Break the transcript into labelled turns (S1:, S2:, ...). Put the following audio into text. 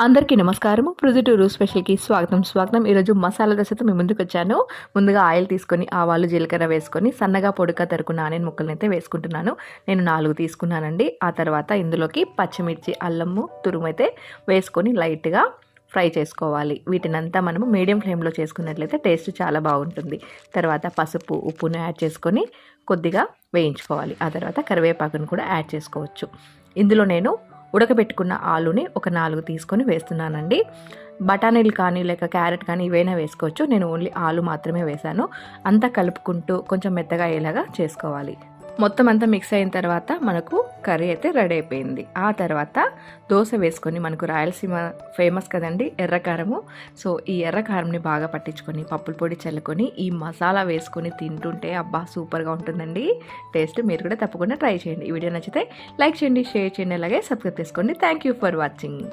S1: అందరికీ నమస్కారము. ప్రొద్దుటూరు స్పెషల్‌కి స్వాగతం. ఈరోజు మసాలా దోసతో మీ ముందుకొచ్చాను. ముందుగా ఆయిల్ తీసుకొని, ఆవాలు, జీలకర్ర వేసుకొని, సన్నగా పొడుగ్గా తరుక్కున్న ఆనియన్ ముక్కలనైతే వేసుకుంటున్నాను. నేను 4 తీసుకున్నానండి. ఆ తర్వాత ఇందులోకి పచ్చిమిర్చి, అల్లము తురుమైతే వేసుకొని లైట్‌గా ఫ్రై చేసుకోవాలి. వీటినంతా మనము మీడియం ఫ్లేమ్‌లో చేసుకున్నట్లయితే టేస్ట్ చాలా బాగుంటుంది. తర్వాత పసుపు, ఉప్పును యాడ్ చేసుకొని కొద్దిగా వేయించుకోవాలి. ఆ తర్వాత కరివేపాకును కూడా యాడ్ చేసుకోవచ్చు. ఇందులో నేను ఉడకబెట్టుకున్న ఆలుని ఒక 4 తీసుకొని వేస్తున్నానండి. బఠానీలు కానీ లేక క్యారెట్ కానీ ఇవైనా వేసుకోవచ్చు. నేను ఓన్లీ ఆలు మాత్రమే వేశాను. అంతా కలుపుకుంటూ కొంచెం మెత్తగా అయ్యేలాగా చేసుకోవాలి. మొత్తం అంతా మిక్స్ అయిన తర్వాత మనకు కర్రీ అయితే రెడీ అయిపోయింది. ఆ తర్వాత దోశ వేసుకొని, మనకు రాయలసీమ ఫేమస్ కదండి ఎర్రకారము. సో ఈ ఎర్రకారంని బాగా పట్టించుకొని పప్పుల పొడి చల్లుకొని ఈ మసాలా వేసుకొని తింటుంటే అబ్బా సూపర్గా ఉంటుందండి టేస్ట్. మీరు కూడా తప్పకుండా ట్రై చేయండి. ఈ వీడియో నచ్చితే లైక్ చేయండి, షేర్ చేయండి, అలాగే సబ్స్క్రైబ్ చేసుకోండి. Thank you for watching.